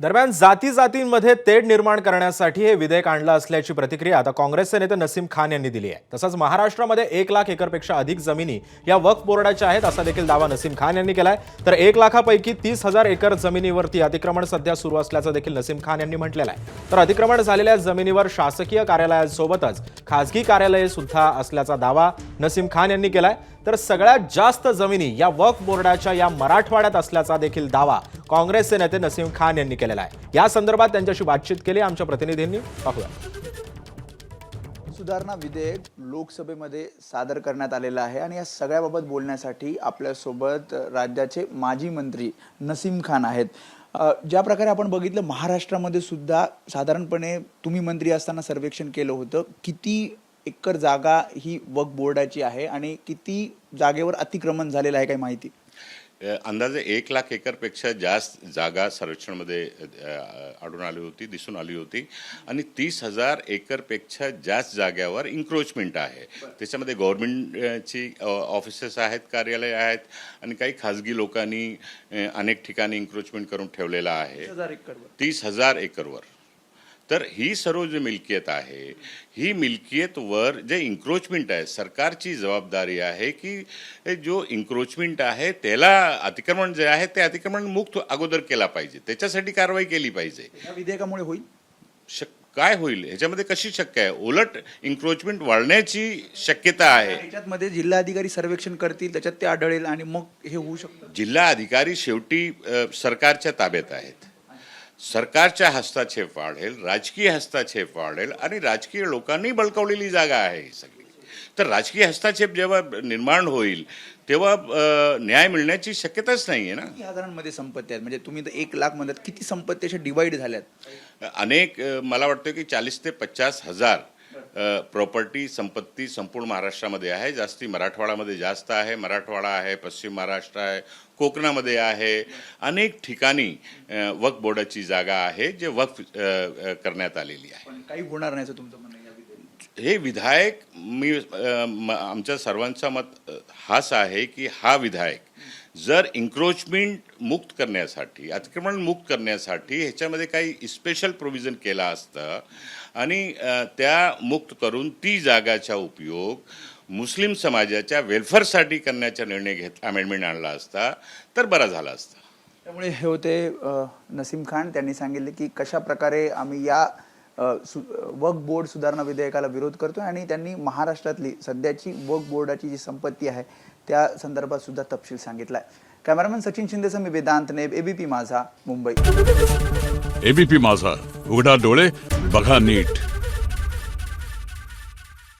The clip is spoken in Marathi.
दरम्यान जाती-जातींमध्ये तेढ निर्माण करण्यासाठी हे विधेयक आणलं असल्याची प्रतिक्रिया आता काँग्रेसचे नेते नसीम खान यांनी दिली आहे। तसंच महाराष्ट्रामध्ये 1 लाख एकरपेक्षा अधिक जमिनी या वक्फ बोर्डाच्या आहेत असा देखील दावा नसीम खान यांनी केलाय। तर 1 लाखापैकी 30,000 एकर जमिनीवरती अतिक्रमण सध्या सुरू असल्याचं देखील नसीम खान यांनी म्हटलेलं आहे। तर अतिक्रमण झालेल्या जमिनीवर शासकीय कार्यालयांसोबतच खासगी कार्यालये सुद्धा असल्याचा दावा नसीम खान यांनी केलाय। तर सगळ्यात जास्त जमिनी या वक्फ बोर्डाच्या या मराठवाड्यात असल्याचा देखील दावा काँग्रेसचे नेते नसीम खान यांनी केलेला आहे। या संदर्भात त्यांच्याशी बातचीत केली आमच्या प्रतिनिधींनी, पाहूया। सुधारणा विधेयक लोकसभेमध्ये सादर करण्यात आलेलं आहे आणि या सगळ्याबाबत बोलण्यासाठी आपल्यासोबत राज्याचे माजी मंत्री नसीम खान आहेत। ज्या प्रकारे आपण बघितलं महाराष्ट्रामध्ये सुद्धा साधारणपणे तुम्ही मंत्री असताना सर्वेक्षण केलं होतं, किती एकर जागा ही वक्फ बोर्डाची आहे आणि किती जागेवर अतिक्रमण झालेलं आहे, काही माहिती? अंदाजे 1 लाख एकरपेक्षा जास्त जागा सर्वेक्षणामध्ये दिसून आली होती आणि 30,000 एकरपेक्षा जास्त जागेवर इन्क्रोचमेंट आहे। त्याच्यामध्ये गव्हर्नमेंटची ऑफिसेस आहेत, कार्यालय आहेत आणि काही खाजगी लोकांनी अनेक ठिकाणी इन्क्रोचमेंट करून ठेवलेला आहे 30,000 एकरवर। तर ही सर्व जी मिल्कियत आहे, ही मिल्कियतवर जे इन्क्रोचमेंट आहे, सरकारची जबाबदारी आहे की जो इन्क्रोचमेंट आहे त्याला अतिक्रमण जे आहे ते अतिक्रमण मुक्त अगोदर केला पाहिजे, त्याच्यासाठी कारवाई केली पाहिजे। या विधेयकामुळे होईल काय होईल ह्याच्यामध्ये कशी शक्य आहे? उलट इन्क्रोचमेंट वाढण्याची शक्यता आहे। याच्यामध्ये जिल्हाधिकारी सर्वेक्षण करतील, त्याच्यात ते आढळेल आणि मग हे होऊ शकतं। जिल्हा अधिकारी शेवटी सरकारच्या ताब्यात आहेत, सरकारच्या हस्तक्षेप वाढेल, राजकीय हस्तक्षेप वाढेल आणि राजकीय लोकांनी बळकावलेली जागा आहे ही सगळी। तर राजकीय हस्तक्षेप जेव्हा निर्माण होईल तेव्हा न्याय मिळण्याची शक्यताच नाही आहे ना। किती हजारांमध्ये संपत्ती आहेत, म्हणजे तुम्ही तर 1 लाख म्हणतात, किती संपत्ती अशा डिवाइड झाल्यात? अनेक मला वाटतं की 40 ते 50 हजार प्रॉपर्टी संपत्ती संपूर्ण महाराष्ट्रामध्ये आहे। जास्ती मराठवाड्यामध्ये जास्त आहे, मराठवाडा आहे, पश्चिम महाराष्ट्र आहे, कोकणामध्ये आहे, अनेक ठिकाणी वक्फ बोर्डाची जागा आहे जे वक्फ करण्यात आलेली आहे। पण काही होणार नाही असं तुमचं म्हणणं आहे? हे विधायक आमच्या सर्वांचं मत हाच आहे की हा विधायक जर इन्क्रोचमेंट मुक्त करण्यासाठी, अतिक्रमण मुक्त करण्यासाठी ह्याच्यामध्ये काही स्पेशल प्रोव्हिजन केला असतं आणि त्या मुक्त करून ती जागाचा उपयोग मुस्लिम समाजाच्या वेलफेअरसाठी करण्याचा निर्णय अमेंडमेंट आणला असता तर बरा झाला असता। त्यामुळे हे होते नसीम खान, त्यांनी सांगितले की कशा प्रकारे आम्ही या वक्फ बोर्ड सुधारणा विधेयकाला विरोध करतोय आणि त्यांनी महाराष्ट्रातली सध्याची वक्फ बोर्डाची जी संपत्ती आहे त्या संदर्भात सुद्धा तपशील सांगितलाय। कॅमेरामॅन सचिन शिंदेसह मी वेदांत नेब, एबीपी माझा, मुंबई। एबीपी माझा, उघडा डोळे बघा नीट।